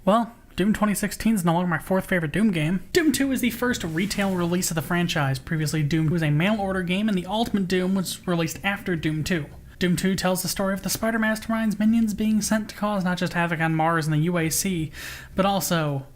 Well, Doom 2016 is no longer my fourth favorite Doom game. Doom 2 is the first retail release of the franchise. Previously, Doom was a mail-order game, and the Ultimate Doom was released after Doom 2. Doom 2 tells the story of the Spider Mastermind's minions being sent to cause not just havoc on Mars and the UAC, but also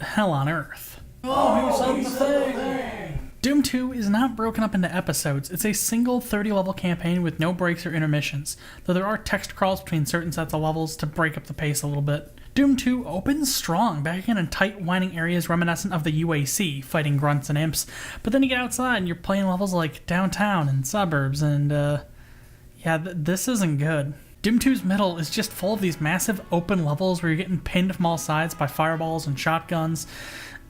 hell on Earth. Oh, he said the thing! Doom 2 is not broken up into episodes. It's a single 30-level campaign with no breaks or intermissions, though there are text crawls between certain sets of levels to break up the pace a little bit. Doom 2 opens strong, back in tight, winding areas reminiscent of the UAC, fighting grunts and imps, but then you get outside and you're playing levels like downtown and suburbs, and this isn't good. Doom 2's middle is just full of these massive open levels where you're getting pinned from all sides by fireballs and shotguns,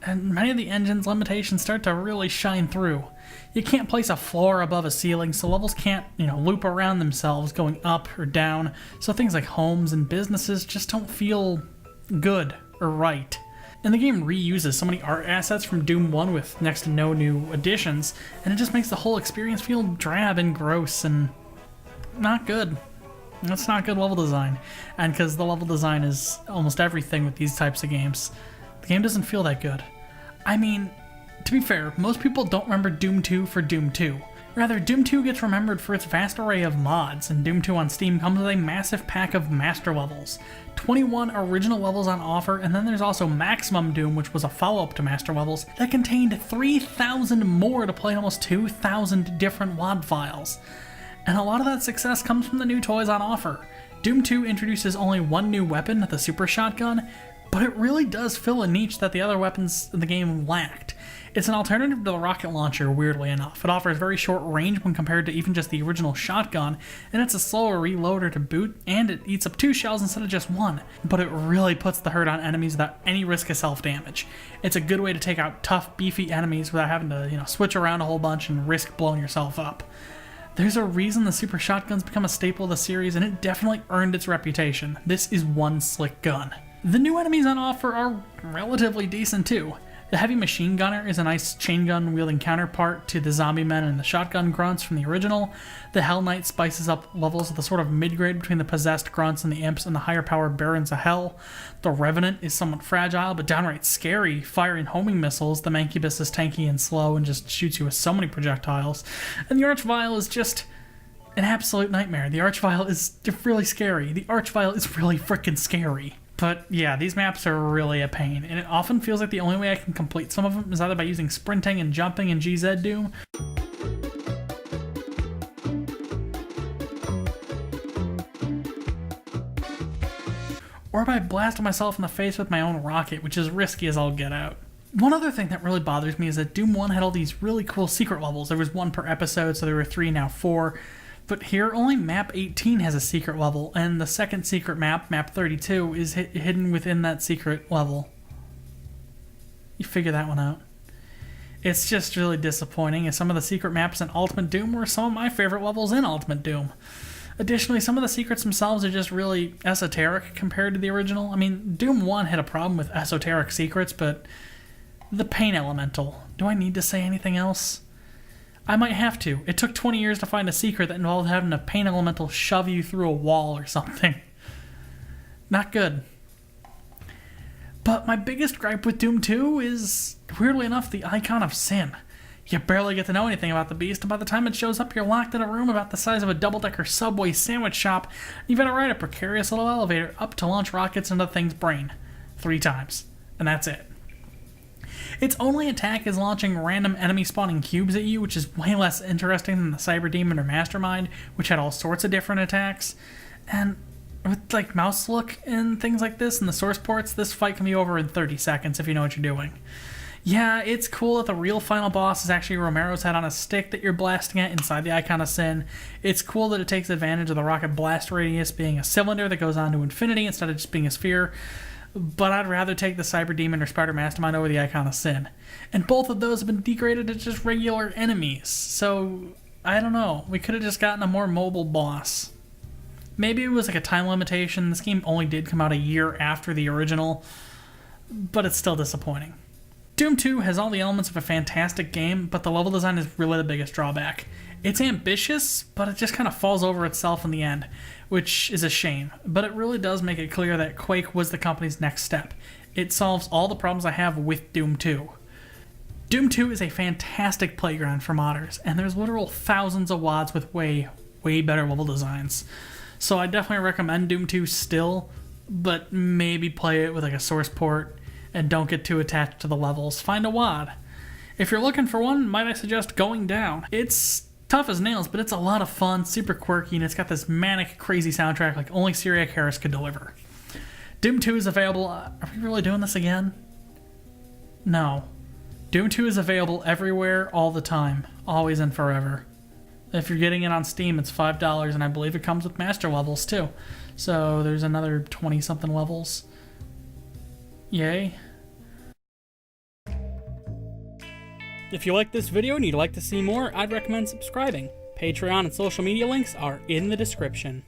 and many of the engine's limitations start to really shine through. You can't place a floor above a ceiling, so levels can't, loop around themselves going up or down, so things like homes and businesses just don't feel good or right. And the game reuses so many art assets from Doom 1 with next to no new additions, and it just makes the whole experience feel drab and gross and not good. That's not good level design. And because the level design is almost everything with these types of games, the game doesn't feel that good. I mean, to be fair, most people don't remember Doom 2 for Doom 2. Rather, Doom 2 gets remembered for its vast array of mods, and Doom 2 on Steam comes with a massive pack of master levels. 21 original levels on offer, and then there's also Maximum Doom, which was a follow-up to master levels, that contained 3,000 more to play in almost 2,000 different WAD files. And a lot of that success comes from the new toys on offer. Doom 2 introduces only one new weapon, the Super Shotgun, but it really does fill a niche that the other weapons in the game lacked. It's an alternative to the rocket launcher, weirdly enough. It offers very short range when compared to even just the original shotgun, and it's a slower reloader to boot, and it eats up 2 shells instead of just 1. But it really puts the hurt on enemies without any risk of self-damage. It's a good way to take out tough, beefy enemies without having to, switch around a whole bunch and risk blowing yourself up. There's a reason the Super Shotgun's become a staple of the series, and it definitely earned its reputation. This is one slick gun. The new enemies on offer are relatively decent too. The Heavy Machine Gunner is a nice chain gun wielding counterpart to the Zombie Men and the Shotgun Grunts from the original. The Hell Knight spices up levels with a sort of mid-grade between the Possessed Grunts and the Imps and the higher powered Barons of Hell. The Revenant is somewhat fragile but downright scary, firing homing missiles. The Mancubus is tanky and slow and just shoots you with so many projectiles. And the Archvile is just an absolute nightmare. The Archvile is really scary. The Archvile is really freaking scary. But yeah, these maps are really a pain, and it often feels like the only way I can complete some of them is either by using sprinting and jumping in GZ Doom, or by blasting myself in the face with my own rocket, which is risky as all get out. One other thing that really bothers me is that Doom 1 had all these really cool secret levels. There was 1 per episode, so there were 3, now 4. But here, only map 18 has a secret level, and the second secret map, map 32, is hidden within that secret level. You figure that one out. It's just really disappointing, as some of the secret maps in Ultimate Doom were some of my favorite levels in Ultimate Doom. Additionally, some of the secrets themselves are just really esoteric compared to the original. I mean, Doom 1 had a problem with esoteric secrets, but the Pain Elemental. Do I need to say anything else? I might have to. It took 20 years to find a secret that involved having a Pain Elemental shove you through a wall or something. Not good. But my biggest gripe with Doom 2 is, weirdly enough, the Icon of Sin. You barely get to know anything about the beast, and by the time it shows up, you're locked in a room about the size of a double-decker Subway sandwich shop, and you've got to ride a precarious little elevator up to launch rockets into the thing's brain. 3 times. And that's it. Its only attack is launching random enemy spawning cubes at you, which is way less interesting than the Cyber Demon or Mastermind, which had all sorts of different attacks. And with mouse look and things like this and the source ports, this fight can be over in 30 seconds if you know what you're doing. Yeah, it's cool that the real final boss is actually Romero's head on a stick that you're blasting at inside the Icon of Sin. It's cool that it takes advantage of the rocket blast radius being a cylinder that goes on to infinity instead of just being a sphere. But I'd rather take the Cyber Demon or Spider Mastermind over the Icon of Sin. And both of those have been degraded to just regular enemies. So, I don't know. We could have just gotten a more mobile boss. Maybe it was a time limitation. This game only did come out a year after the original. But it's still disappointing. Doom 2 has all the elements of a fantastic game, but the level design is really the biggest drawback. It's ambitious, but it just kind of falls over itself in the end, which is a shame. But it really does make it clear that Quake was the company's next step. It solves all the problems I have with Doom 2. Doom 2 is a fantastic playground for modders, and there's literal thousands of WADs with way better level designs. So I definitely recommend Doom 2 still, but maybe play it with like a source port and don't get too attached to the levels. Find a WAD. If you're looking for one, might I suggest Going Down. It's tough as nails, but it's a lot of fun, super quirky, and it's got this manic, crazy soundtrack like only Syriac Harris could deliver. Doom 2 is available. Are we really doing this again? No. Doom 2 is available everywhere, all the time, always and forever. If you're getting it on Steam, it's $5, and I believe it comes with master levels too. So there's another 20-something levels. Yay. If you like this video and you'd like to see more, I'd recommend subscribing. Patreon and social media links are in the description.